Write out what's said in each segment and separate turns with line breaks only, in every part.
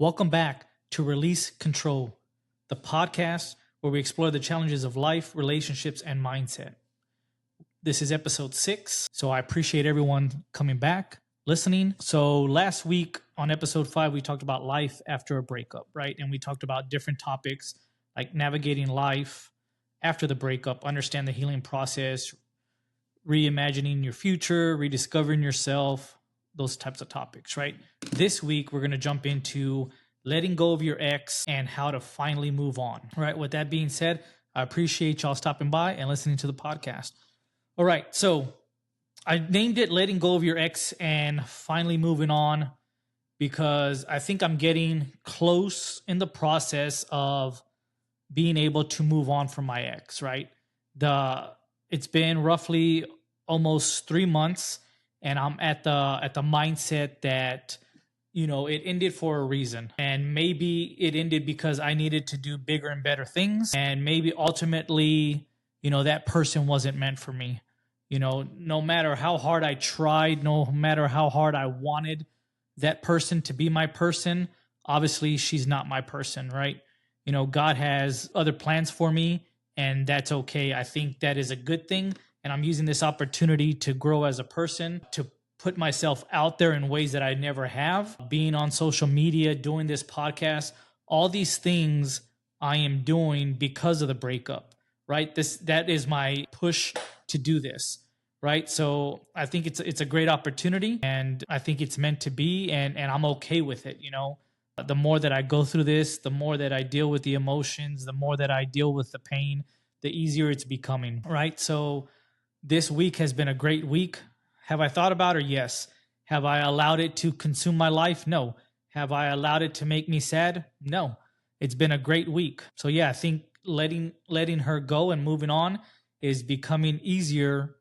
Welcome back to Release Control, the podcast where we explore the challenges of life, relationships, and mindset. This is episode 6, so I appreciate everyone coming back, listening. So last week on episode 5, we talked about life after a breakup, right? And we talked about different topics like navigating life after the breakup, understand the healing process, reimagining your future, rediscovering yourself, those types of topics, right? This week, we're going to jump into letting go of your ex and how to finally move on, right? With that being said, I appreciate y'all stopping by and listening to the podcast. All right, so I named it Letting Go of Your Ex and Finally Moving On because I think I'm getting close in the process of being able to move on from my ex, right? It's been roughly almost 3 months, and I'm at the mindset that it ended for a reason, and maybe it ended because I needed to do bigger and better things, and maybe ultimately that person wasn't meant for me. No matter how hard I tried, no matter how hard I wanted that person to be my person, obviously she's not my person, right? God has other plans for me, and that's okay. I think that is a good thing. And I'm using this opportunity to grow as a person, to put myself out there in ways that I never have. Being on social media, doing this podcast, all these things I am doing because of the breakup, right? That is my push to do this, right? So I think it's a great opportunity, and I think it's meant to be, and I'm okay with it, The more that I go through this, the more that I deal with the emotions, the more that I deal with the pain, the easier it's becoming, right? So this week has been a great week. Have I thought about her? Yes. Have I allowed it to consume my life? No. Have I allowed it to make me sad? No. It's been a great week. So yeah, I think letting her go and moving on is becoming easier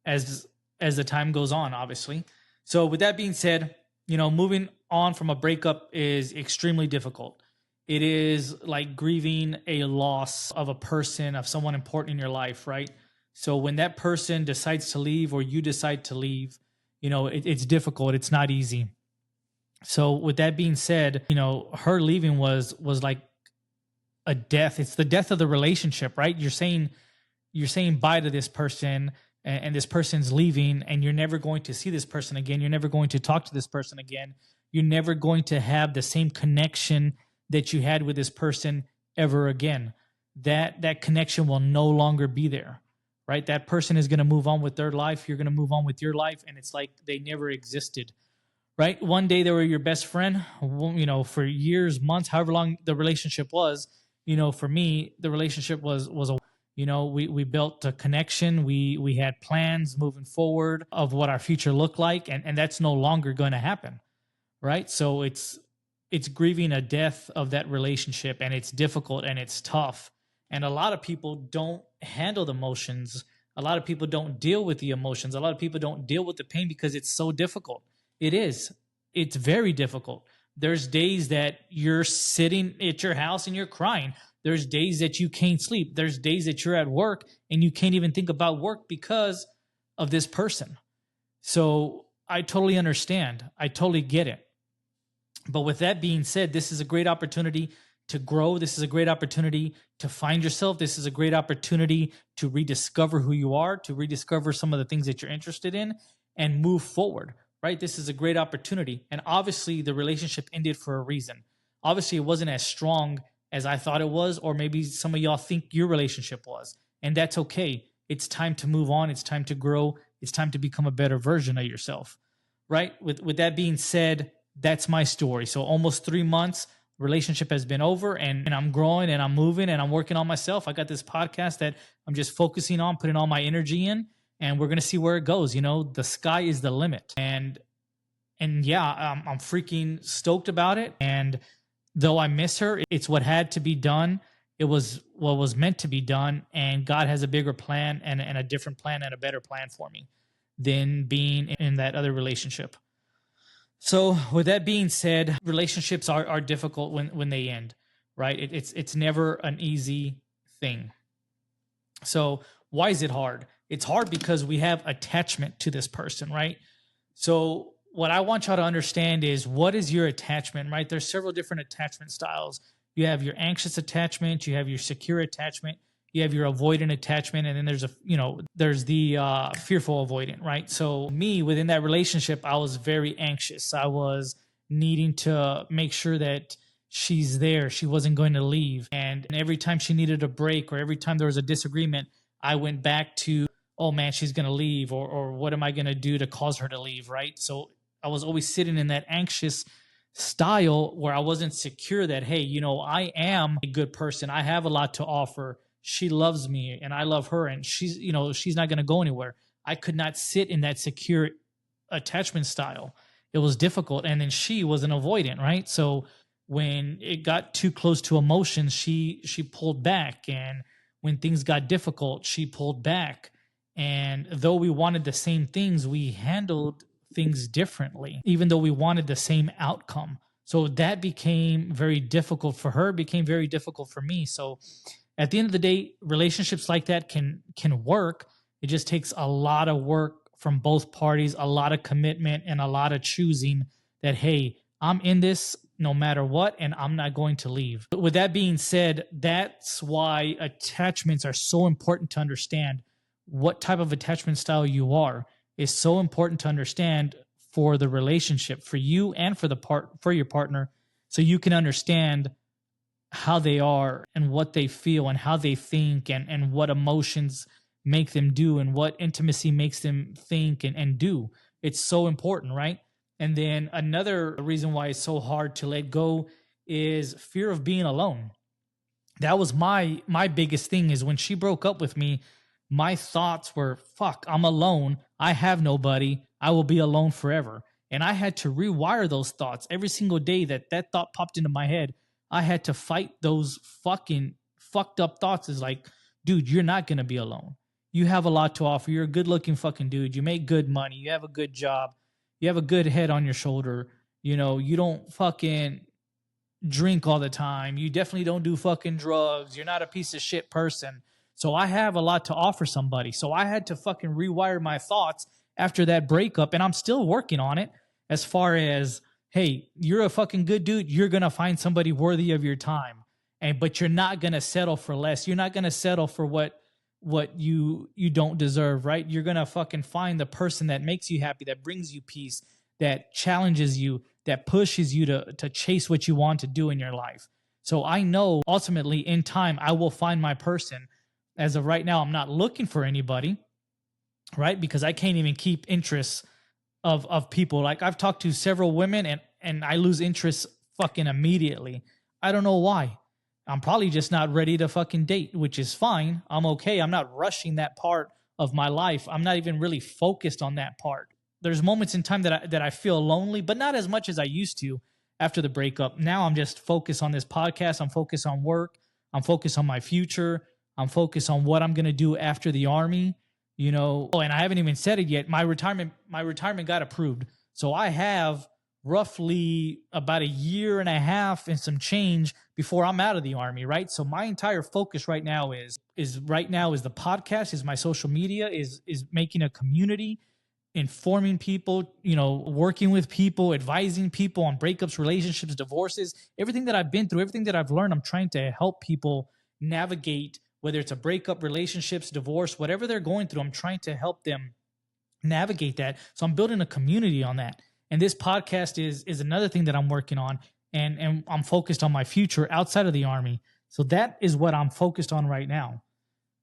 as the time goes on, obviously. So with that being said, moving on from a breakup is extremely difficult. It is like grieving a loss of a person, of someone important in your life, right? So when that person decides to leave or you decide to leave, it's difficult. It's not easy. So with that being said, her leaving was like a death. It's the death of the relationship, right? You're saying bye to this person, and this person's leaving, and you're never going to see this person again. You're never going to talk to this person again. You're never going to have the same connection that you had with this person ever again. That connection will no longer be there, right? That person is going to move on with their life. You're going to move on with your life, and it's like they never existed, right? One day they were your best friend, for years, months, however long the relationship was. For me, the relationship was a we built a connection. We had plans moving forward of what our future looked like, and that's no longer going to happen, right? So it's grieving a death of that relationship, and it's difficult and it's tough. And a lot of people don't handle the emotions. A lot of people don't deal with the emotions. A lot of people don't deal with the pain because it's so difficult. It is. It's very difficult. There's days that you're sitting at your house and you're crying. There's days that you can't sleep. There's days that you're at work and you can't even think about work because of this person. So I totally understand. I totally get it. But with that being said, this is a great opportunity to grow. This is a great opportunity to find yourself. This is a great opportunity to rediscover who you are, to rediscover some of the things that you're interested in, and move forward, right? This is a great opportunity. And obviously the relationship ended for a reason. Obviously it wasn't as strong as I thought it was, or maybe some of y'all think your relationship was. And that's okay. It's time to move on. It's time to grow. It's time to become a better version of yourself, right? With that being said, that's my story. So almost 3 months, relationship has been over, and I'm growing and I'm moving and I'm working on myself. I got this podcast that I'm just focusing on, putting all my energy in, and we're going to see where it goes. The sky is the limit. And yeah, I'm freaking stoked about it. And though I miss her, it's what had to be done. It was what was meant to be done. And God has a bigger plan and a different plan and a better plan for me than being in that other relationship. So with that being said, relationships are difficult when they end, right? It's never an easy thing. So why is it hard? It's hard because we have attachment to this person, right? So what I want y'all to understand is, what is your attachment, right? There's several different attachment styles. You have your anxious attachment, you have your secure attachment, you have your avoidant attachment, and then there's the fearful avoidant, right? So me, within that relationship, I was very anxious. I was needing to make sure that she's there. She wasn't going to leave. And every time she needed a break, or every time there was a disagreement, I went back to, oh man, she's going to leave, or what am I going to do to cause her to leave, right? So I was always sitting in that anxious style where I wasn't secure that, hey, I am a good person. I have a lot to offer. She loves me and I love her, and she's not going to go anywhere. I could not sit in that secure attachment style. It was difficult. And then she was an avoidant, right? So when it got too close to emotions, she pulled back. And when things got difficult, she pulled back. And though we wanted the same things, we handled things differently, even though we wanted the same outcome. So that became very difficult for her, became very difficult for me. So at the end of the day, relationships like that can work. It just takes a lot of work from both parties, a lot of commitment, and a lot of choosing that, hey, I'm in this no matter what, and I'm not going to leave. But with that being said, that's why attachments are so important to understand. What type of attachment style you are is so important to understand for the relationship, for you and for your partner, so you can understand how they are and what they feel and how they think, and what emotions make them do, and what intimacy makes them think and do. It's so important, right? And then another reason why it's so hard to let go is fear of being alone. That was my biggest thing, is when she broke up with me, my thoughts were, fuck, I'm alone. I have nobody. I will be alone forever. And I had to rewire those thoughts every single day that thought popped into my head. I had to fight those fucking fucked up thoughts. Is like, dude, you're not going to be alone. You have a lot to offer. You're a good looking fucking dude. You make good money. You have a good job. You have a good head on your shoulder. You don't fucking drink all the time. You definitely don't do fucking drugs. You're not a piece of shit person. So I have a lot to offer somebody. So I had to fucking rewire my thoughts after that breakup, and I'm still working on it, as far as, hey, you're a fucking good dude. You're going to find somebody worthy of your time. But you're not going to settle for less. You're not going to settle for what you don't deserve, right? You're going to fucking find the person that makes you happy, that brings you peace, that challenges you, that pushes you to chase what you want to do in your life. So I know ultimately in time I will find my person. As of right now, I'm not looking for anybody, right? Because I can't even keep interests of people. Like, I've talked to several women and I lose interest fucking immediately. I don't know why. I'm probably just not ready to fucking date, which is fine. I'm okay. I'm not rushing that part of my life. I'm not even really focused on that part. There's moments in time that I feel lonely, but not as much as I used to after the breakup. Now I'm just focused on this podcast. I'm focused on work. I'm focused on my future. I'm focused on what I'm going to do after the army, Oh, and I haven't even said it yet. My retirement got approved. So I have roughly about a year and a half and some change before I'm out of the army, right? So my entire focus right now is the podcast, is my social media, is making a community, informing people, working with people, advising people on breakups, relationships, divorces, everything that I've been through, everything that I've learned. I'm trying to help people navigate, whether it's a breakup, relationships, divorce, whatever they're going through. I'm trying to help them navigate that. So I'm building a community on that. And this podcast is another thing that I'm working on, and I'm focused on my future outside of the army. So that is what I'm focused on right now.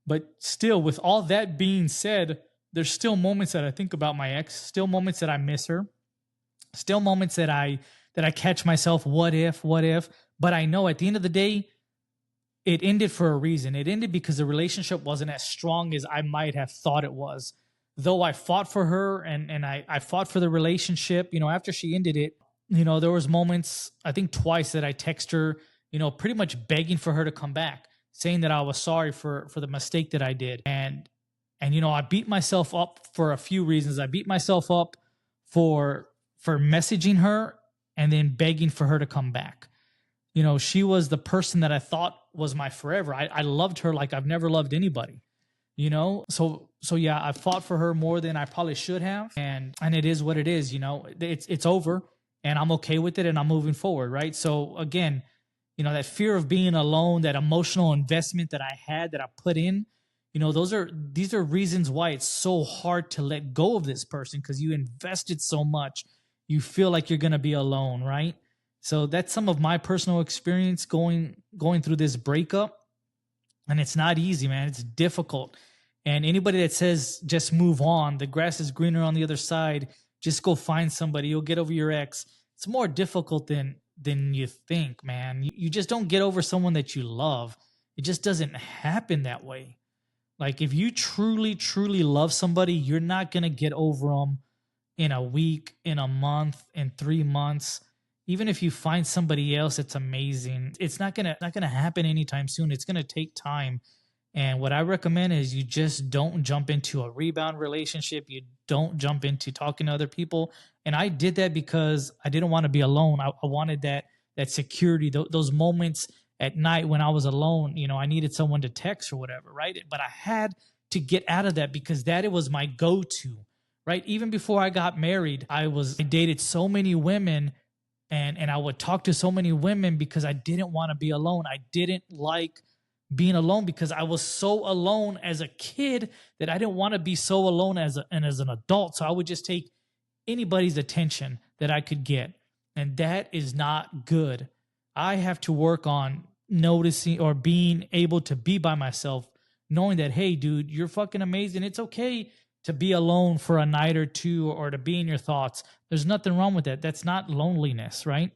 But still, with all that being said, there's still moments that I think about my ex, still moments that I miss her, still moments that I catch myself, what if? But I know at the end of the day, it ended for a reason. It ended because the relationship wasn't as strong as I might have thought it was. Though I fought for her and I fought for the relationship, after she ended it, there was moments, I think twice, that I text her, pretty much begging for her to come back, saying that I was sorry for the mistake that I did. And I beat myself up for a few reasons. I beat myself up for messaging her and then begging for her to come back. She was the person that I thought was my forever. I loved her like I've never loved anybody, So So yeah, I fought for her more than I probably should have, and it is what it is. It's over, and I'm okay with it, and I'm moving forward, right? So again, that fear of being alone, that emotional investment that I had, that I put in, these are reasons why it's so hard to let go of this person, because you invested so much. You feel like you're gonna be alone, right? So that's some of my personal experience going through this breakup. And it's not easy, man. It's difficult. And anybody that says just move on, the grass is greener on the other side, just go find somebody, you'll get over your ex. It's more difficult than you think, man. You just don't get over someone that you love. It just doesn't happen that way. Like if you truly, truly love somebody, you're not going to get over them in a week, in a month, in 3 months. Even if you find somebody else that's amazing, it's not gonna happen anytime soon. It's gonna take time. And what I recommend is you just don't jump into a rebound relationship. You don't jump into talking to other people. And I did that because I didn't want to be alone. I wanted that security, those moments at night when I was alone. I needed someone to text or whatever, right? But I had to get out of that because it was my go-to, right? Even before I got married, I dated so many women. And I would talk to so many women because I didn't want to be alone. I didn't like being alone because I was so alone as a kid that I didn't want to be so alone as an adult. So I would just take anybody's attention that I could get. And that is not good. I have to work on noticing or being able to be by myself, knowing that, hey, dude, you're fucking amazing. It's okay to be alone for a night or two or to be in your thoughts. There's nothing wrong with that. That's not loneliness, right?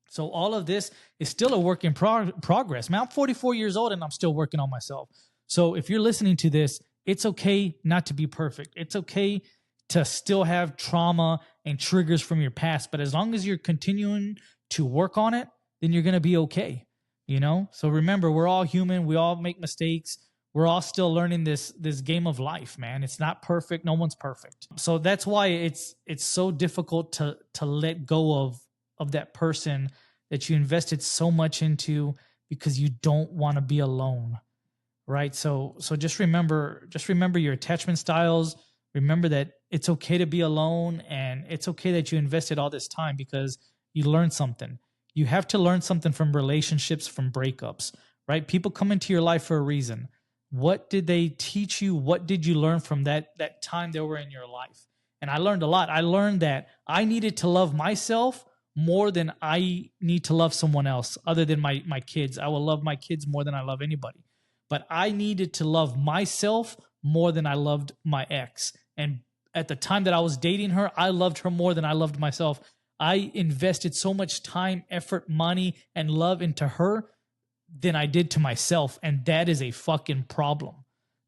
So all of this is still a work in progress. Man, I'm 44 years old and I'm still working on myself. So if you're listening to this, it's okay not to be perfect. It's okay to still have trauma and triggers from your past. But as long as you're continuing to work on it, then you're going to be okay. So remember, we're all human. We all make mistakes. We're all still learning this game of life, man. It's not perfect. No one's perfect. So that's why it's so difficult to let go of that person that you invested so much into, because you don't want to be alone, right? So just remember your attachment styles. Remember that it's okay to be alone, and it's okay that you invested all this time because you learned something. You have to learn something from relationships, from breakups, right? People come into your life for a reason. What did they teach you? What did you learn from that time they were in your life? And I learned a lot. I learned that I needed to love myself more than I need to love someone else other than my kids. I will love my kids more than I love anybody. But I needed to love myself more than I loved my ex. And at the time that I was dating her, I loved her more than I loved myself. I invested so much time, effort, money, and love into her than I did to myself. And that is a fucking problem.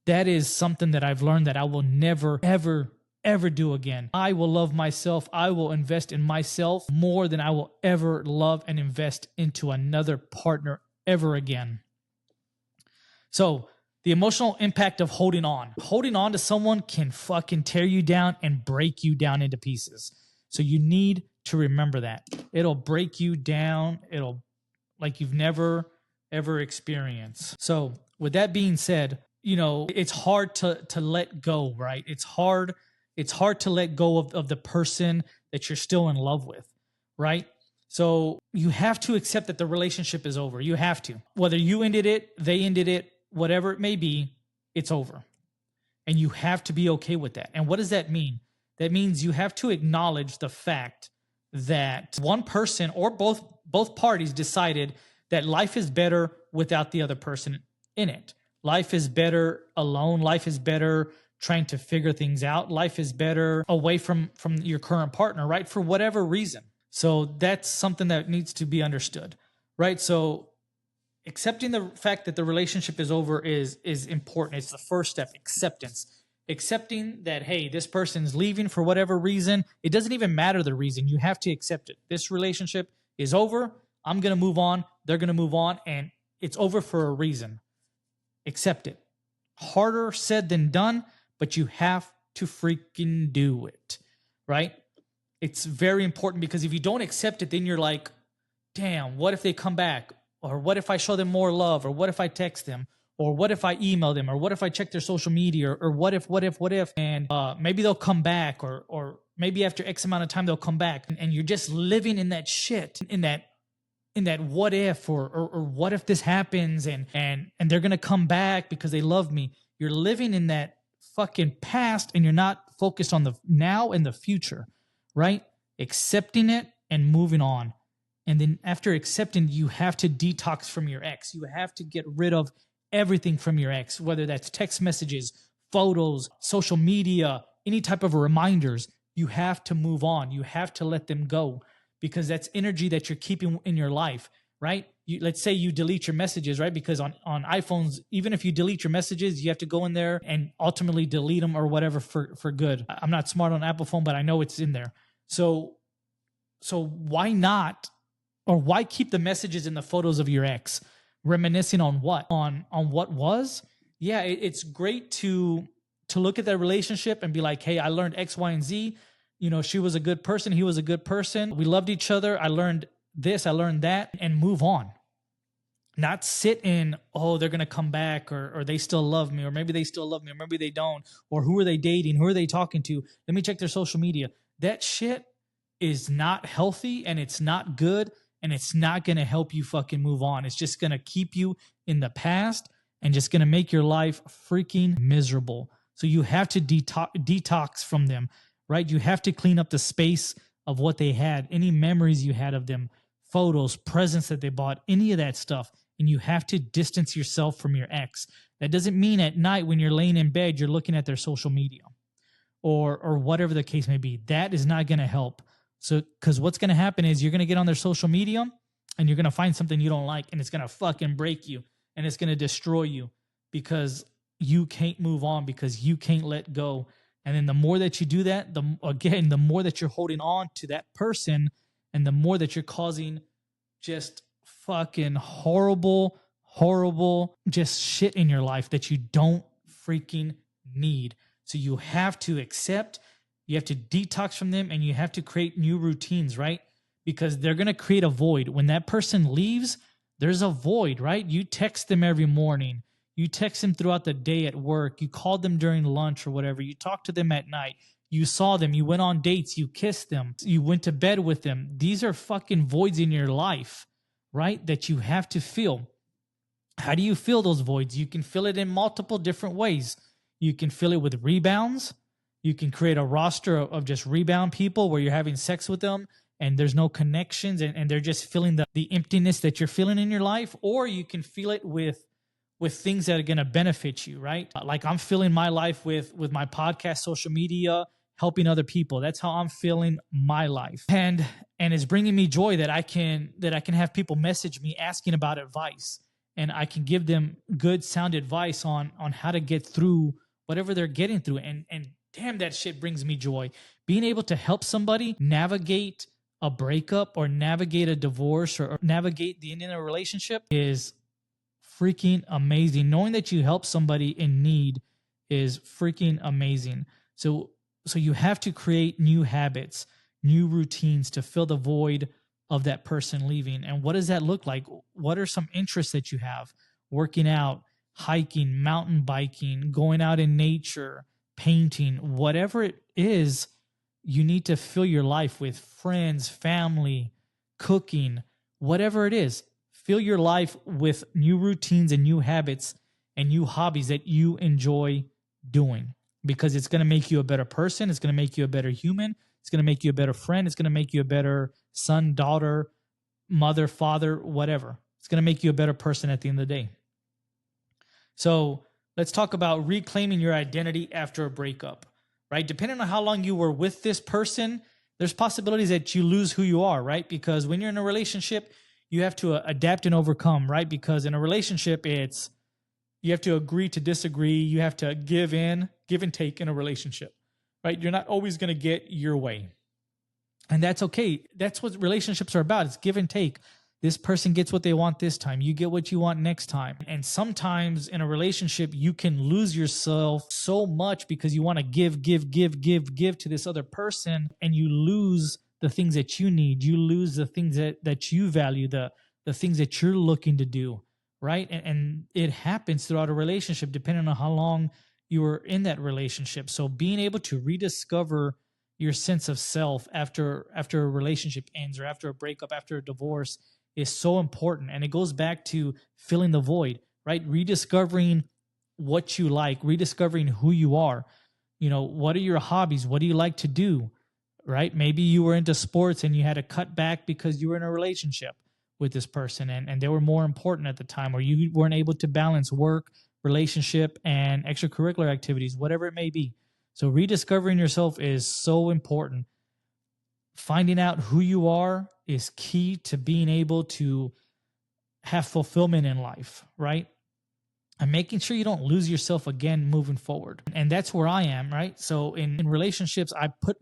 That is something that I've learned that I will never, ever, ever do again. I will love myself. I will invest in myself more than I will ever love and invest into another partner ever again. So the emotional impact of holding on. Holding on to someone can fucking tear you down and break you down into pieces. So you need to remember that. It'll break you down. It'll like you've never ever experienced. So with that being said, it's hard to let go, right? It's hard to let go of the person that you're still in love with, right? So you have to accept that the relationship is over. You have to. Whether you ended it, they ended it, whatever it may be, it's over. And you have to be okay with that. And what does that mean? That means you have to acknowledge the fact that one person or both parties decided that life is better without the other person in it. Life is better alone. Life is better trying to figure things out. Life is better away from your current partner, right? For whatever reason. So that's something that needs to be understood, right? So accepting the fact that the relationship is over is important. It's the first step, acceptance. Accepting that, hey, this person's leaving for whatever reason. It doesn't even matter the reason. You have to accept it. This relationship is over. I'm going to move on. They're going to move on. And it's over for a reason. Accept it. Harder said than done, but you have to freaking do it, right? It's very important because if you don't accept it, then you're like, damn, what if they come back? Or what if I show them more love? Or what if I text them? Or what if I email them? Or what if I check their social media? Or what if, and maybe they'll come back, or maybe after X amount of time they'll come back, and you're just living in that shit, in that what if, or what if this happens, and they're gonna come back because they love me. You're living in that fucking past, and you're not focused on the now and the future, right? Accepting it and moving on. And then after accepting, you have to detox from your ex. You have to get rid of everything from your ex, whether that's text messages, photos, social media, any type of reminders. You have to move on. You have to let them go, because that's energy that you're keeping in your life, right? Let's say you delete your messages, right? Because on iPhones, even if you delete your messages, you have to go in there and ultimately delete them or whatever for good. I'm not smart on Apple phone, but I know it's in there. So why not, or why keep the messages and the photos of your ex? Reminiscing on what? On what was? Yeah, it's great to look at that relationship and be like, hey, I learned X, Y, and Z. You know, she was a good person. He was a good person. We loved each other. I learned this. I learned that, and move on. Not sit in, oh, they're going to come back, or they still love me, or maybe they still love me, or maybe they don't, or who are they dating? Who are they talking to? Let me check their social media. That shit is not healthy, and it's not good, and it's not going to help you fucking move on. It's just going to keep you in the past and just going to make your life freaking miserable. So you have to detox from them, right? You have to clean up the space of what they had, any memories you had of them, photos, presents that they bought, any of that stuff. And you have to distance yourself from your ex. That doesn't mean at night when you're laying in bed, you're looking at their social media or whatever the case may be. That is not going to help. So, because what's going to happen is you're going to get on their social media and you're going to find something you don't like, and it's going to fucking break you, and it's going to destroy you, because you can't move on, because you can't let go. And then the more that you do that, the more that you're holding on to that person, and the more that you're causing just fucking horrible just shit in your life that you don't freaking need. So you have to accept, you have to detox from them, and you have to create new routines, right? Because they're going to create a void. When that person leaves, there's a void, right? You text them every morning. You text them throughout the day at work. You called them during lunch or whatever. You talked to them at night. You saw them. You went on dates. You kissed them. You went to bed with them. These are fucking voids in your life, right? That you have to fill. How do you fill those voids? You can fill it in multiple different ways. You can fill it with rebounds. You can create a roster of just rebound people where you're having sex with them and there's no connections, and they're just feeling the emptiness that you're feeling in your life. Or you can feel it with things that are going to benefit you, right? Like I'm filling my life with my podcast, social media, helping other people. That's how I'm feeling my life. And it's bringing me joy that I can have people message me asking about advice, and I can give them good sound advice on how to get through whatever they're getting through. And damn, that shit brings me joy. Being able to help somebody navigate a breakup, or navigate a divorce, or navigate the end of a relationship is freaking amazing. Knowing that you help somebody in need is freaking amazing. So you have to create new habits, new routines to fill the void of that person leaving. And what does that look like? What are some interests that you have? Working out, hiking, mountain biking, going out in nature, painting, whatever it is, you need to fill your life with friends, family, cooking, whatever it is. Fill your life with new routines and new habits and new hobbies that you enjoy doing, because it's going to make you a better person. It's going to make you a better human. It's going to make you a better friend. It's going to make you a better son, daughter, mother, father, whatever. It's going to make you a better person at the end of the day. So let's talk about reclaiming your identity after a breakup, right? Depending on how long you were with this person, there's possibilities that you lose who you are, right? Because when you're in a relationship, you have to adapt and overcome, right? Because in a relationship, you have to agree to disagree. You have to give and take in a relationship, right? You're not always going to get your way. And that's okay. That's what relationships are about. It's give and take. This person gets what they want this time. You get what you want next time. And sometimes in a relationship, you can lose yourself so much because you want to give to this other person, and you lose the things that you need. You lose the things that you value, the things that you're looking to do, right? And it happens throughout a relationship depending on how long you were in that relationship. So being able to rediscover your sense of self after a relationship ends, or after a breakup, after a divorce, is so important. And it goes back to filling the void, right? Rediscovering what you like, rediscovering who you are. What are your hobbies? What do you like to do? Right? Maybe you were into sports and you had to cut back because you were in a relationship with this person, and they were more important at the time, or you weren't able to balance work, relationship, and extracurricular activities, whatever it may be. So rediscovering yourself is so important. Finding out who you are is key to being able to have fulfillment in life, right? And making sure you don't lose yourself again moving forward. And that's where I am, right? So in relationships, I put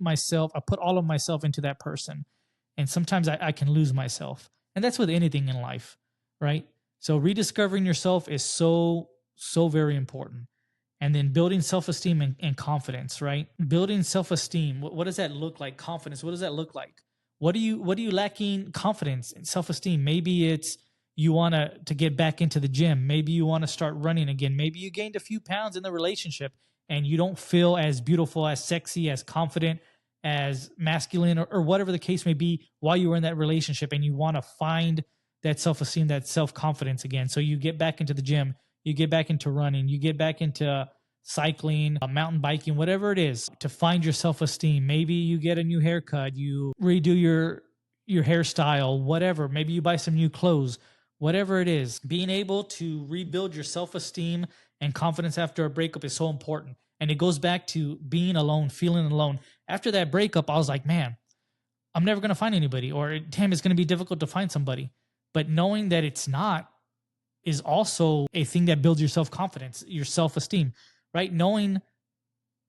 all of myself into that person. And sometimes I can lose myself. And that's with anything in life, right? So rediscovering yourself is so, so very important. And then building self-esteem and confidence, right? Building self-esteem. What does that look like? Confidence. What does that look like? What are you lacking confidence and self-esteem? Maybe it's you want to get back into the gym. Maybe you want to start running again. Maybe you gained a few pounds in the relationship and you don't feel as beautiful, as sexy, as confident, as masculine, or whatever the case may be while you were in that relationship, and you want to find that self-esteem, that self-confidence again. So you get back into the gym, you get back into running, you get back into cycling, mountain biking, whatever it is, to find your self-esteem. Maybe you get a new haircut, you redo your hairstyle, whatever. Maybe you buy some new clothes, whatever it is. Being able to rebuild your self-esteem and confidence after a breakup is so important. And it goes back to being alone, feeling alone. After that breakup, I was like, man, I'm never going to find anybody, or damn, it's going to be difficult to find somebody. But knowing that it's not is also a thing that builds your self-confidence, your self-esteem, right?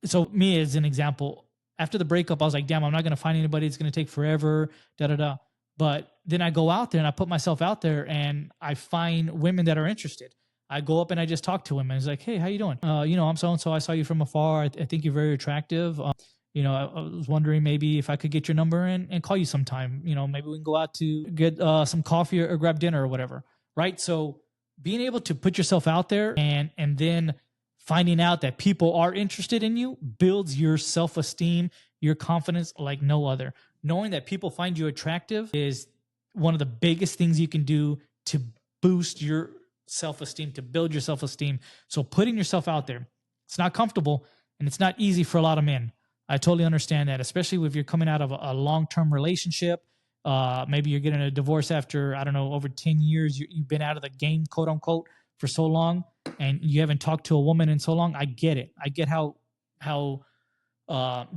So me as an example, after the breakup, I was like, damn, I'm not going to find anybody. It's going to take forever, da, da, da. But then I go out there and I put myself out there and I find women that are interested. I go up and I just talk to women. It's like, hey, how you doing? I'm so-and-so. I saw you from afar. I think you're very attractive. I was wondering maybe if I could get your number and call you sometime. Maybe we can go out to get some coffee or grab dinner or whatever. Right. So being able to put yourself out there and then finding out that people are interested in you builds your self-esteem, your confidence like no other. Knowing that people find you attractive is one of the biggest things you can do to boost your self-esteem, to build your self-esteem. So putting yourself out there, it's not comfortable and it's not easy for a lot of men. I totally understand that, especially if you're coming out of a long-term relationship. Maybe you're getting a divorce after, I don't know, over 10 years. You've been out of the game, quote unquote, for so long, and you haven't talked to a woman in so long. I get it. I get how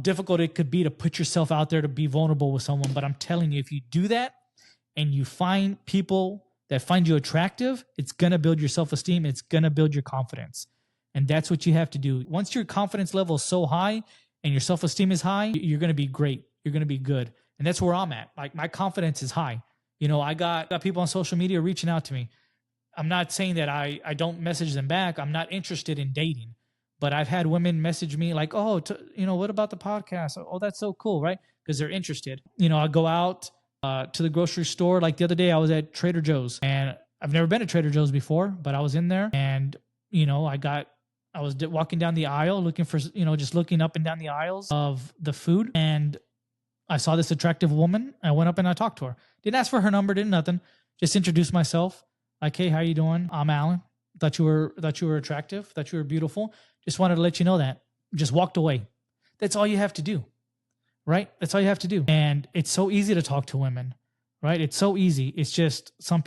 difficult it could be to put yourself out there, to be vulnerable with someone. But I'm telling you, if you do that and you find people that find you attractive, it's going to build your self-esteem. It's going to build your confidence. And that's what you have to do. Once your confidence level is so high and your self-esteem is high, you're going to be great. You're going to be good. And that's where I'm at. Like, my confidence is high. I got people on social media reaching out to me. I'm not saying that I don't message them back. I'm not interested in dating. But I've had women message me like, oh, what about the podcast? Oh, that's so cool, right? Because they're interested. I go out to the grocery store. Like the other day, I was at Trader Joe's, and I've never been to Trader Joe's before, but I was in there, and I was walking down the aisle looking for, just looking up and down the aisles of the food, and I saw this attractive woman. I went up and I talked to her. Didn't ask for her number, didn't nothing. Just introduced myself. Like, hey, how you doing? I'm Alan. Thought you were attractive. Thought you were beautiful. Just wanted to let you know that. Just walked away. That's all you have to do, right? That's all you have to do. And it's so easy to talk to women, right? It's so easy. It's just some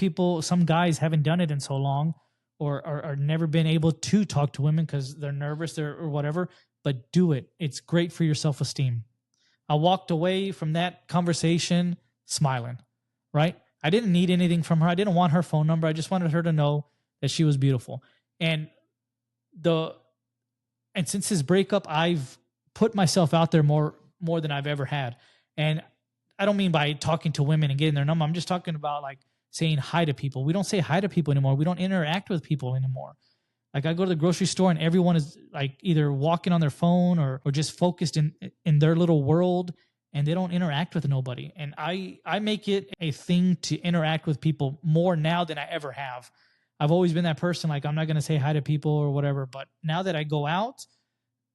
guys haven't done it in so long, or never been able to talk to women because they're nervous or whatever. But do it. It's great for your self-esteem. I walked away from that conversation smiling, right? I didn't need anything from her. I didn't want her phone number. I just wanted her to know that she was beautiful. And since his breakup, I've put myself out there more than I've ever had. And I don't mean by talking to women and getting their number. I'm just talking about like saying hi to people. We don't say hi to people anymore. We don't interact with people anymore. Like, I go to the grocery store and everyone is like either walking on their phone or just focused in their little world, and they don't interact with nobody. And I make it a thing to interact with people more now than I ever have. I've always been that person. Like, I'm not going to say hi to people or whatever. But now that I go out,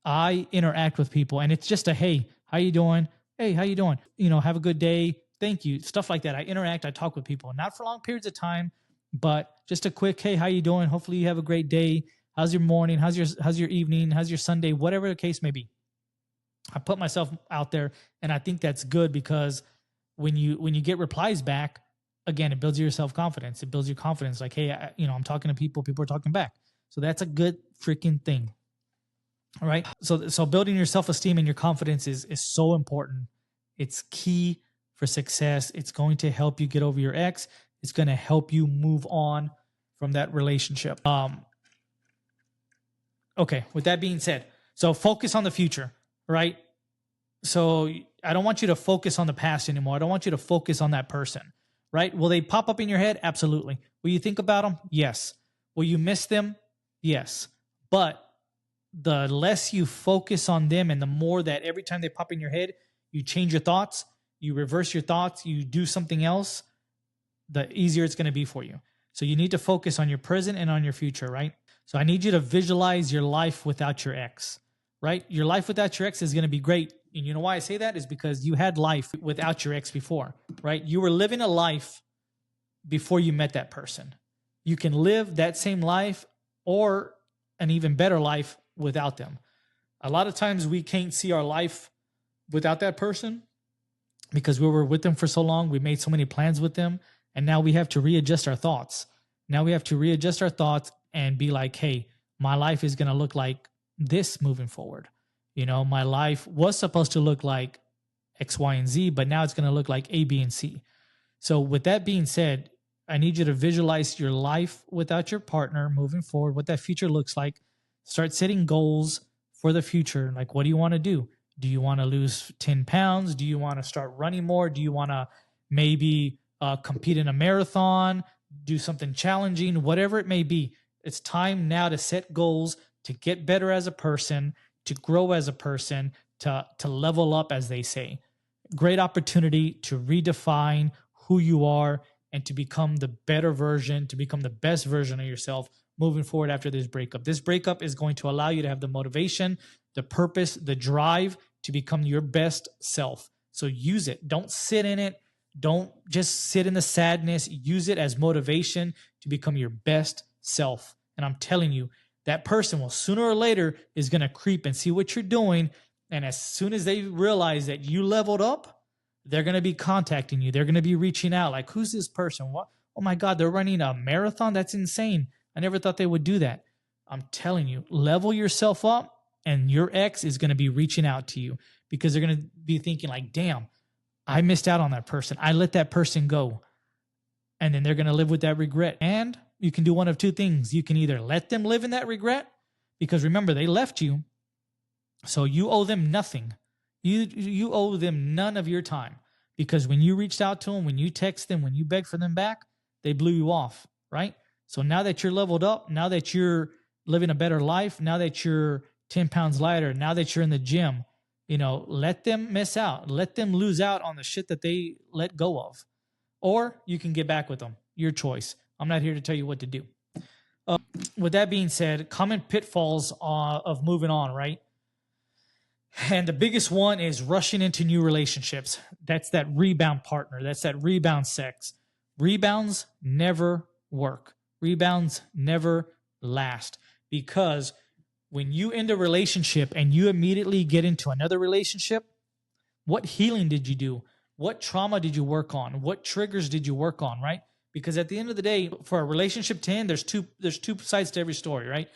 I interact with people, and it's just a, hey, how you doing? Hey, how you doing? Have a good day. Thank you. Stuff like that. I interact, I talk with people, not for long periods of time, but just a quick, hey, how you doing? Hopefully you have a great day. How's your morning? How's your evening? How's your Sunday? Whatever the case may be. I put myself out there, and I think that's good because when you get replies back, again, it builds your self-confidence. It builds your confidence. Like, hey, I'm talking to people are talking back. So that's a good freaking thing. All right. So building your self-esteem and your confidence is so important. It's key for success. It's going to help you get over your ex. It's going to help you move on from that relationship. Okay. With that being said, so focus on the future, right? So I don't want you to focus on the past anymore. I don't want you to focus on that person, right? Will they pop up in your head? Absolutely. Will you think about them? Yes. Will you miss them? Yes. But the less you focus on them and the more that every time they pop in your head, you change your thoughts, you reverse your thoughts, you do something else, the easier it's going to be for you. So you need to focus on your present and on your future, right? So I need you to visualize your life without your ex, right? Your life without your ex is going to be great. And you know why I say that is because you had life without your ex before, right? You were living a life before you met that person. You can live that same life or an even better life without them. A lot of times we can't see our life without that person because we were with them for so long. We made so many plans with them. And now we have to readjust our thoughts. Now we have to readjust our thoughts and be like, hey, my life is going to look like this moving forward. My life was supposed to look like X, Y, and Z, but now it's going to look like A, B, and C. So with that being said, I need you to visualize your life without your partner moving forward, what that future looks like. Start setting goals for the future. Like, what do you want to do? Do you want to lose 10 pounds? Do you want to start running more? Do you want to maybe compete in a marathon, do something challenging, whatever it may be? It's time now to set goals, to get better as a person, to grow as a person, to level up, as they say. Great opportunity to redefine who you are and to become the better version, to become the best version of yourself moving forward after this breakup. This breakup is going to allow you to have the motivation, the purpose, the drive to become your best self. So use it. Don't sit in it. Don't just sit in the sadness. Use it as motivation to become your best self. And I'm telling you, that person will sooner or later is going to creep and see what you're doing. And as soon as they realize that you leveled up, they're going to be contacting you. They're going to be reaching out like, who's this person? What? Oh my God, they're running a marathon? That's insane. I never thought they would do that. I'm telling you, level yourself up and your ex is going to be reaching out to you because they're going to be thinking like, damn, I missed out on that person. I let that person go. And then they're going to live with that regret. And you can do one of two things. You can either let them live in that regret because remember, they left you. So you owe them nothing. You owe them none of your time because when you reached out to them, when you text them, when you begged for them back, they blew you off, right? So now that you're leveled up, now that you're living a better life, now that you're 10 pounds lighter, now that you're in the gym, let them miss out. Let them lose out on the shit that they let go of. Or you can get back with them. Your choice. I'm not here to tell you what to do. With that being said, common pitfalls of moving on, right? And the biggest one is rushing into new relationships. That's that rebound partner. That's that rebound sex. Rebounds never work. Rebounds never last because when you end a relationship and you immediately get into another relationship, what healing did you do? What trauma did you work on? What triggers did you work on, right? Because at the end of the day, for a relationship to end, there's two sides to every story, right?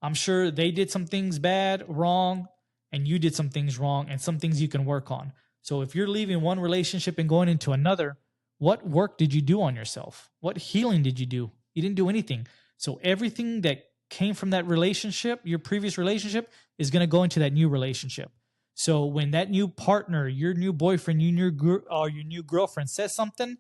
I'm sure they did some things bad, wrong, and you did some things wrong and some things you can work on. So if you're leaving one relationship and going into another, what work did you do on yourself? What healing did you do? You didn't do anything. So everything that came from that relationship, your previous relationship, is going to go into that new relationship. So when that new partner, your new boyfriend, your new girlfriend says something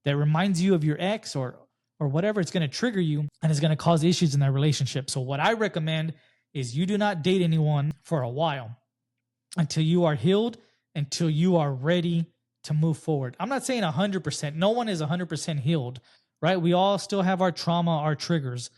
that reminds you of your ex or whatever, it's going to trigger you and it's going to cause issues in that relationship. So what I recommend is you do not date anyone for a while until you are healed, until you are ready to move forward. I'm not saying 100%. No one is 100% healed, right? We all still have our trauma, our triggers,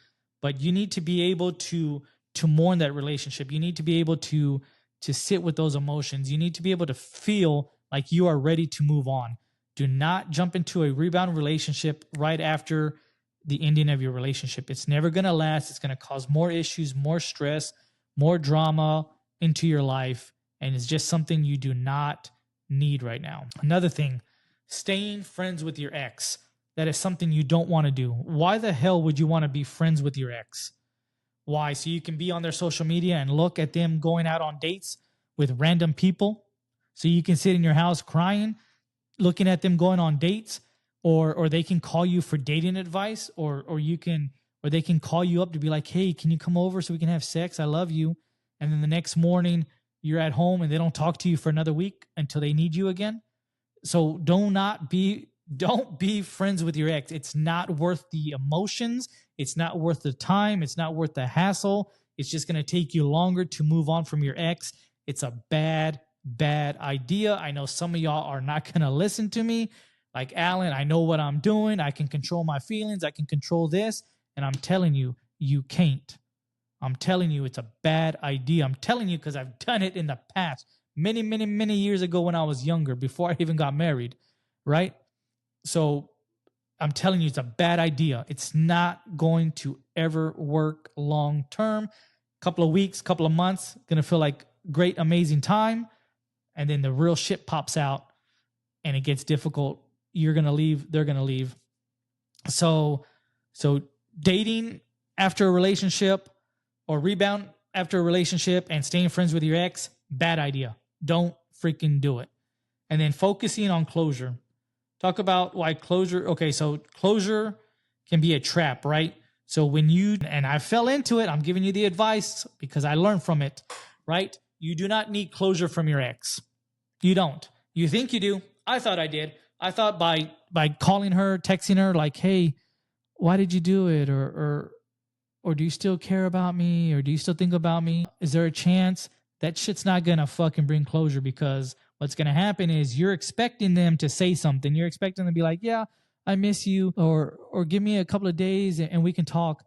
but you need to be able to mourn that relationship. You need to be able to sit with those emotions. You need to be able to feel like you are ready to move on. Do not jump into a rebound relationship right after the ending of your relationship. It's never going to last. It's going to cause more issues, more stress, more drama into your life. And it's just something you do not need right now. Another thing, staying friends with your ex. That is something you don't want to do. Why the hell would you want to be friends with your ex? Why? So you can be on their social media and look at them going out on dates with random people. So you can sit in your house crying, looking at them going on dates, or they can call you for dating advice, or they can call you up to be like, hey, can you come over so we can have sex? I love you. And then the next morning you're at home and they don't talk to you for another week until they need you again. So don't be friends with your ex. It's not worth the emotions. It's not worth the time. It's not worth the hassle. It's just going to take you longer to move on from your ex. It's a bad idea. I know some of y'all are not going to listen to me. Like, Alan, I know what I'm doing. I can control my feelings. I can control this. And I'm telling you, you can't. I'm telling you, it's a bad idea. I'm telling you because I've done it in the past. Many years ago when I was younger, before I even got married, right? So I'm telling you, it's a bad idea. It's not going to ever work long term. Couple of weeks, couple of months, going to feel like great, amazing time. And then the real shit pops out and it gets difficult. You're going to leave. They're going to leave. So dating after a relationship or rebound after a relationship and staying friends with your ex, bad idea. Don't freaking do it. And then focusing on closure. Talk about why closure. Okay, so closure can be a trap, right? So and I fell into it, I'm giving you the advice because I learned from it, right? You do not need closure from your ex. You don't. You think you do. I thought I did. I thought by calling her, texting her, like, hey, why did you do it? Or do you still care about me? Or do you still think about me? Is there a chance? That shit's not going to fucking bring closure, because what's going to happen is you're expecting them to say something. You're expecting them to be like, yeah, I miss you, or give me a couple of days and we can talk.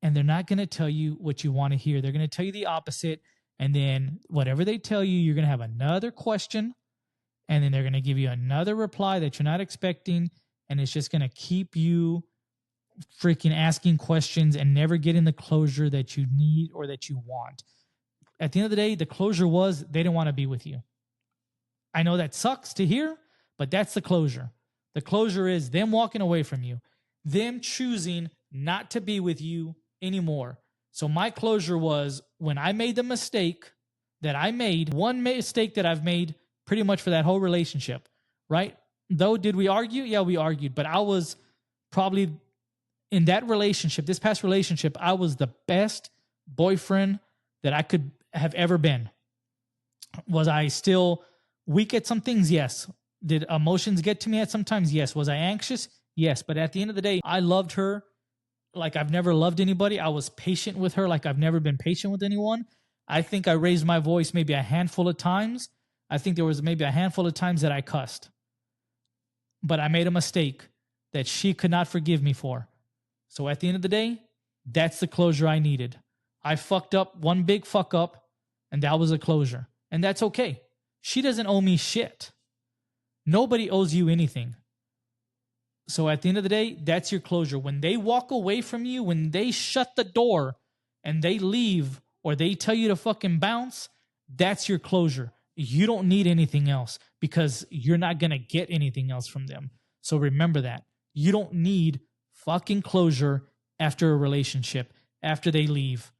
And they're not going to tell you what you want to hear. They're going to tell you the opposite. And then whatever they tell you, you're going to have another question. And then they're going to give you another reply that you're not expecting. And it's just going to keep you freaking asking questions and never getting the closure that you need or that you want. At the end of the day, the closure was they didn't want to be with you. I know that sucks to hear, but that's the closure. The closure is them walking away from you, them choosing not to be with you anymore. So my closure was when I made the mistake that I made, one mistake that I've made pretty much for that whole relationship, right? Though, did we argue? Yeah, we argued, but I was probably in that relationship, this past relationship, I was the best boyfriend that I could have ever been. Was I still weak at some things? Yes. Did emotions get to me at sometimes? Yes. Was I anxious? Yes. But at the end of the day, I loved her like I've never loved anybody. I was patient with her like I've never been patient with anyone. I think I raised my voice maybe a handful of times. I think there was maybe a handful of times that I cussed. But I made a mistake that she could not forgive me for. So at the end of the day, that's the closure I needed. I fucked up one big fuck up, and that was a closure. And that's okay. She doesn't owe me shit. Nobody owes you anything. So at the end of the day, that's your closure. When they walk away from you, when they shut the door and they leave or they tell you to fucking bounce, that's your closure. You don't need anything else because you're not going to get anything else from them. So remember that. You don't need fucking closure after a relationship, after they leave.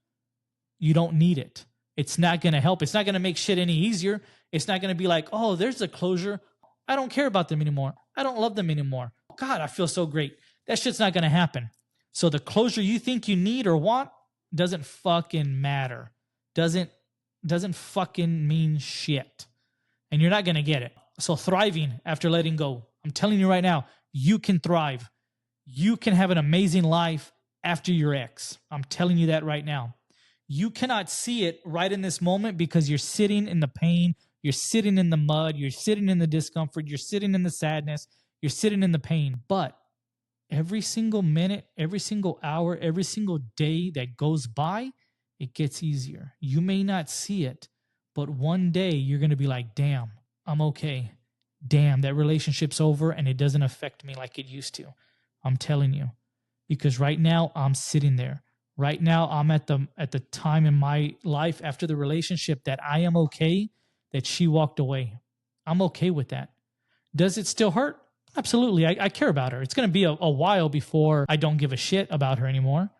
You don't need it. It's not going to help. It's not going to make shit any easier. It's not going to be like, oh, there's a closure. I don't care about them anymore. I don't love them anymore. God, I feel so great. That shit's not going to happen. So the closure you think you need or want doesn't fucking matter. Doesn't fucking mean shit. And you're not going to get it. So thriving after letting go. I'm telling you right now, you can thrive. You can have an amazing life after your ex. I'm telling you that right now. You cannot see it right in this moment because you're sitting in the pain, you're sitting in the mud, you're sitting in the discomfort, you're sitting in the sadness, you're sitting in the pain. But every single minute, every single hour, every single day that goes by, it gets easier. You may not see it, but one day you're going to be like, damn, I'm okay. Damn, that relationship's over and it doesn't affect me like it used to. I'm telling you. Because right now I'm sitting there. Right now I'm at the time in my life after the relationship that I am okay that she walked away. I'm okay with that. Does it still hurt? Absolutely. I care about her. It's going to be a while before I don't give a shit about her anymore.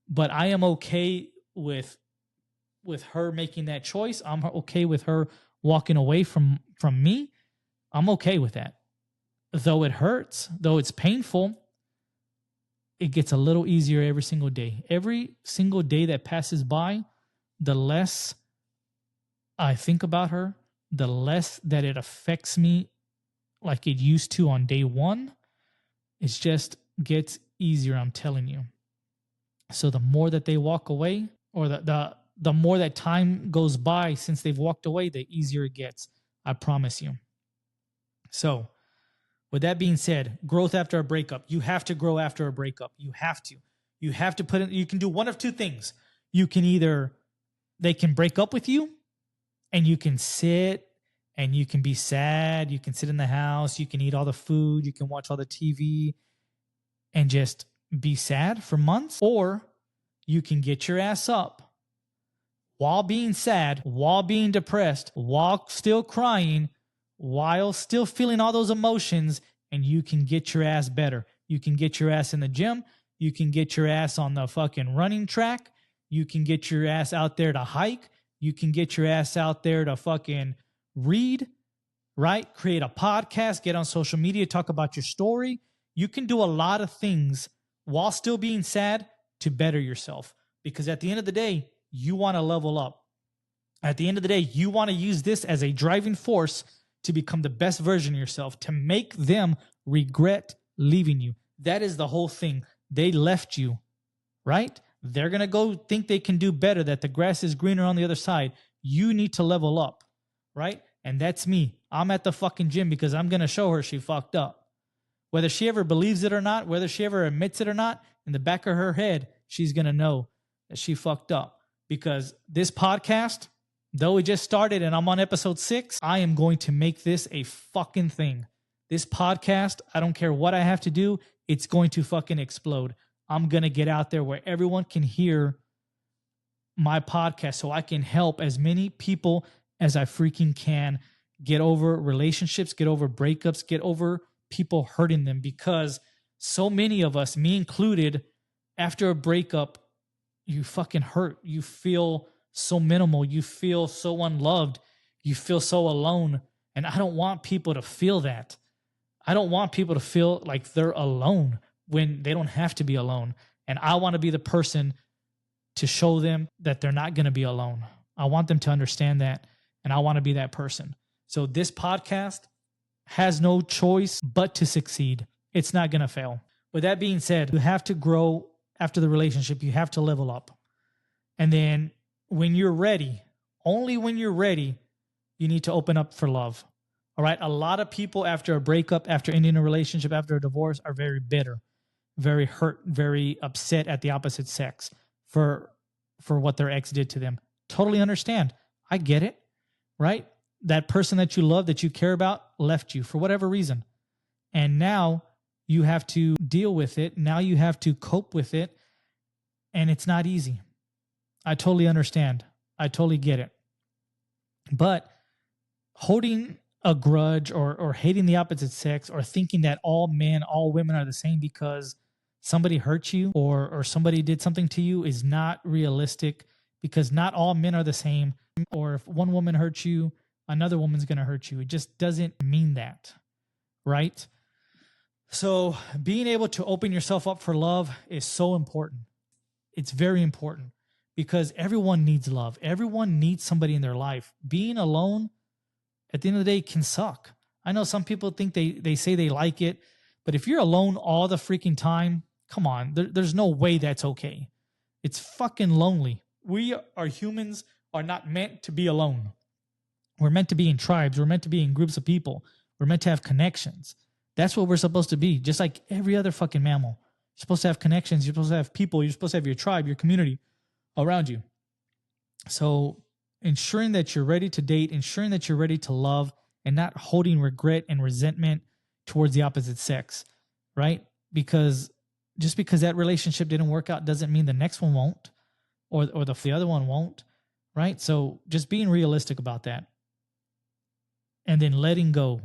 But I am okay with her making that choice. I'm okay with her walking away from me. I'm okay with that. Though it hurts, though it's painful, it gets a little easier every single day. Every single day that passes by, the less I think about her, the less that it affects me like it used to on day one. It just gets easier, I'm telling you. So the more that they walk away, or the more that time goes by since they've walked away, the easier it gets. I promise you. So, with that being said, growth after a breakup. You have to grow after a breakup. You have to. You have to put in, you can do one of two things. You can either, they can break up with you and you can sit and you can be sad. You can sit in the house. You can eat all the food. You can watch all the TV and just be sad for months. Or you can get your ass up while being sad, while being depressed, while still crying, while still feeling all those emotions, and you can get your ass better. You can get your ass in the gym. You can get your ass on the fucking running track. You can get your ass out there to hike. You can get your ass out there to fucking read, right? Create a podcast, get on social media, talk about your story. You can do a lot of things while still being sad to better yourself. Because at the end of the day, you want to level up. At the end of the day, you want to use this as a driving force to become the best version of yourself, to make them regret leaving you. That is the whole thing. They left you, right? They're going to go think they can do better, that the grass is greener on the other side. You need to level up, right? And that's me. I'm at the fucking gym because I'm going to show her she fucked up. Whether she ever believes it or not, whether she ever admits it or not, in the back of her head, she's going to know that she fucked up. Because this podcast, though it just started and I'm on episode 6, I am going to make this a fucking thing. This podcast, I don't care what I have to do, it's going to fucking explode. I'm going to get out there where everyone can hear my podcast so I can help as many people as I freaking can get over relationships, get over breakups, get over people hurting them. Because so many of us, me included, after a breakup, you fucking hurt. You feel so minimal. You feel so unloved. You feel so alone. And I don't want people to feel that. I don't want people to feel like they're alone when they don't have to be alone. And I want to be the person to show them that they're not going to be alone. I want them to understand that. And I want to be that person. So this podcast has no choice but to succeed. It's not going to fail. With that being said, you have to grow after the relationship. You have to level up. And then when you're ready, only when you're ready, you need to open up for love. All right. A lot of people after a breakup, after ending a relationship, after a divorce are very bitter, very hurt, very upset at the opposite sex for what their ex did to them. Totally understand. I get it. Right. That person that you love, that you care about, left you for whatever reason. And now you have to deal with it. Now you have to cope with it. And it's not easy. I totally understand. I totally get it. But holding a grudge or hating the opposite sex or thinking that all men, all women are the same because somebody hurt you or somebody did something to you is not realistic, because not all men are the same. Or if one woman hurts you, another woman's going to hurt you. It just doesn't mean that, right? So being able to open yourself up for love is so important. It's very important because everyone needs love. Everyone needs somebody in their life. Being alone at the end of the day can suck. I know some people think they say they like it, but if you're alone all the freaking time, come on, there's no way that's okay. It's fucking lonely. We are humans, are not meant to be alone. We're meant to be in tribes. We're meant to be in groups of people. We're meant to have connections. That's what we're supposed to be, just like every other fucking mammal. You're supposed to have connections. You're supposed to have people. You're supposed to have your tribe, your community around you. So ensuring that you're ready to date, ensuring that you're ready to love, and not holding regret and resentment towards the opposite sex, right? Because just because that relationship didn't work out doesn't mean the next one won't, or the other one won't, right? So just being realistic about that. And then letting go.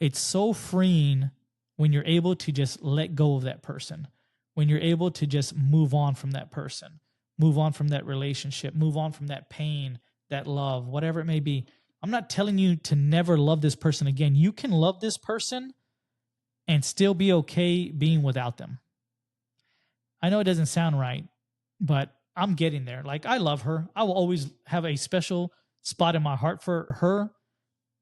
It's so freeing when you're able to just let go of that person, when you're able to just move on from that person, move on from that relationship, move on from that pain, that love, whatever it may be. I'm not telling you to never love this person again. You can love this person and still be okay being without them. I know it doesn't sound right, but I'm getting there. Like, I love her. I will always have a special spot in my heart for her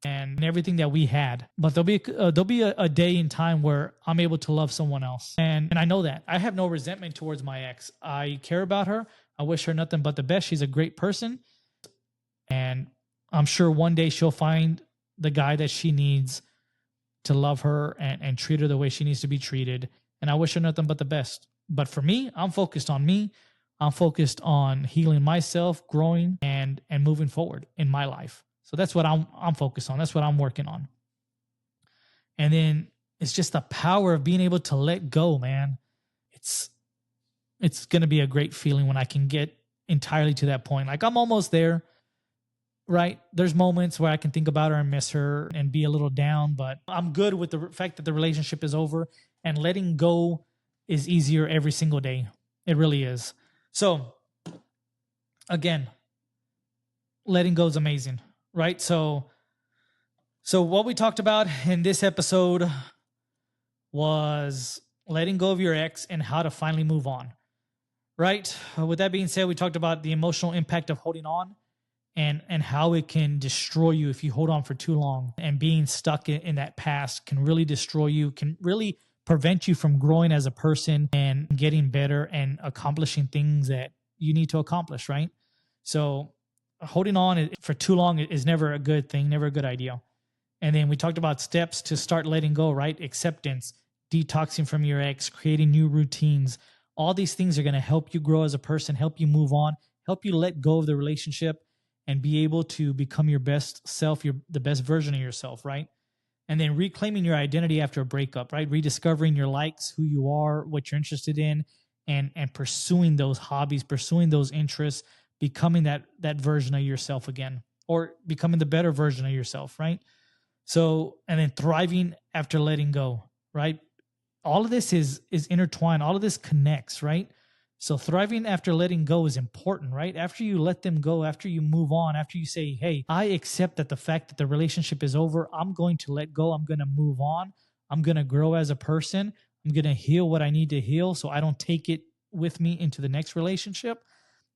and everything that we had. But there'll be a day in time where I'm able to love someone else. And I know that. I have no resentment towards my ex. I care about her. I wish her nothing but the best. She's a great person. And I'm sure one day she'll find the guy that she needs to love her and treat her the way she needs to be treated. And I wish her nothing but the best. But for me, I'm focused on me. I'm focused on healing myself, growing, and moving forward in my life. So that's what I'm focused on. That's what I'm working on. And then it's just the power of being able to let go, man. It's going to be a great feeling when I can get entirely to that point. Like, I'm almost there, right? There's moments where I can think about her and miss her and be a little down, but I'm good with the fact that the relationship is over, and letting go is easier every single day. It really is. So again, letting go is amazing. Right. So what we talked about in this episode was letting go of your ex and how to finally move on. Right. With that being said, we talked about the emotional impact of holding on and how it can destroy you if you hold on for too long, and being stuck in that past can really destroy you, can really prevent you from growing as a person and getting better and accomplishing things that you need to accomplish. Right. So holding on for too long is never a good thing, never a good idea. And then we talked about steps to start letting go, right? Acceptance, detoxing from your ex, creating new routines. All these things are going to help you grow as a person, help you move on, help you let go of the relationship and be able to become your best self, the best version of yourself, right? And then reclaiming your identity after a breakup, right? Rediscovering your likes, who you are, what you're interested in, and pursuing those hobbies, pursuing those interests, becoming that version of yourself again, or becoming the better version of yourself, right? So, and then thriving after letting go, right? All of this is intertwined. All of this connects, right? So thriving after letting go is important, right? After you let them go, after you move on, after you say, hey, I accept that the fact that the relationship is over, I'm going to let go. I'm going to move on. I'm going to grow as a person. I'm going to heal what I need to heal so I don't take it with me into the next relationship.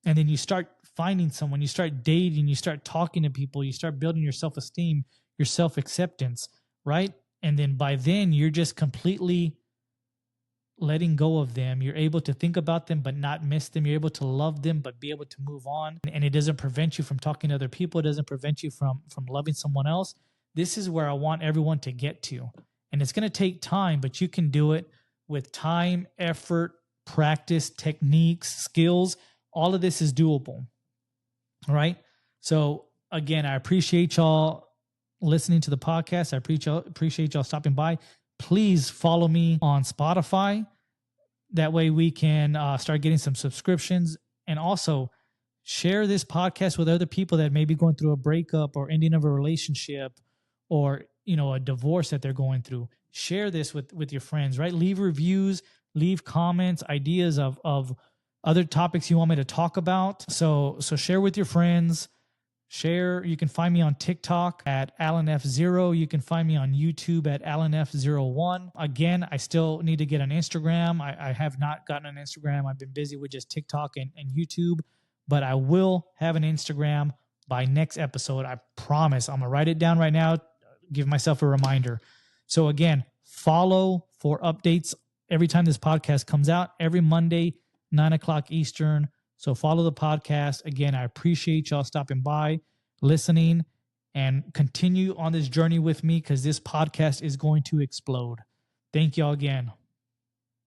And then you start finding someone, you start dating, you start talking to people, you start building your self-esteem, your self-acceptance, right? And then by then you're just completely letting go of them. You're able to think about them, but not miss them. You're able to love them, but be able to move on. And it doesn't prevent you from talking to other people. It doesn't prevent you from loving someone else. This is where I want everyone to get to. And it's going to take time, but you can do it with time, effort, practice, techniques, skills. All of this is doable. All right. So again, I appreciate y'all listening to the podcast. I appreciate y'all stopping by. Please follow me on Spotify. That way we can start getting some subscriptions, and also share this podcast with other people that may be going through a breakup or ending of a relationship, or, a divorce that they're going through. Share this with your friends, right? Leave reviews, leave comments, ideas of other topics you want me to talk about. So share with your friends. Share. You can find me on TikTok at AlanF0. You can find me on YouTube at AlanF01. Again, I still need to get an Instagram. I have not gotten an Instagram. I've been busy with just TikTok and YouTube, but I will have an Instagram by next episode. I promise. I'm going to write it down right now. Give myself a reminder. So again, follow for updates every time this podcast comes out, every Monday, 9:00 Eastern. So follow the podcast. Again, I appreciate y'all stopping by, listening, and continue on this journey with me because this podcast is going to explode. Thank y'all again.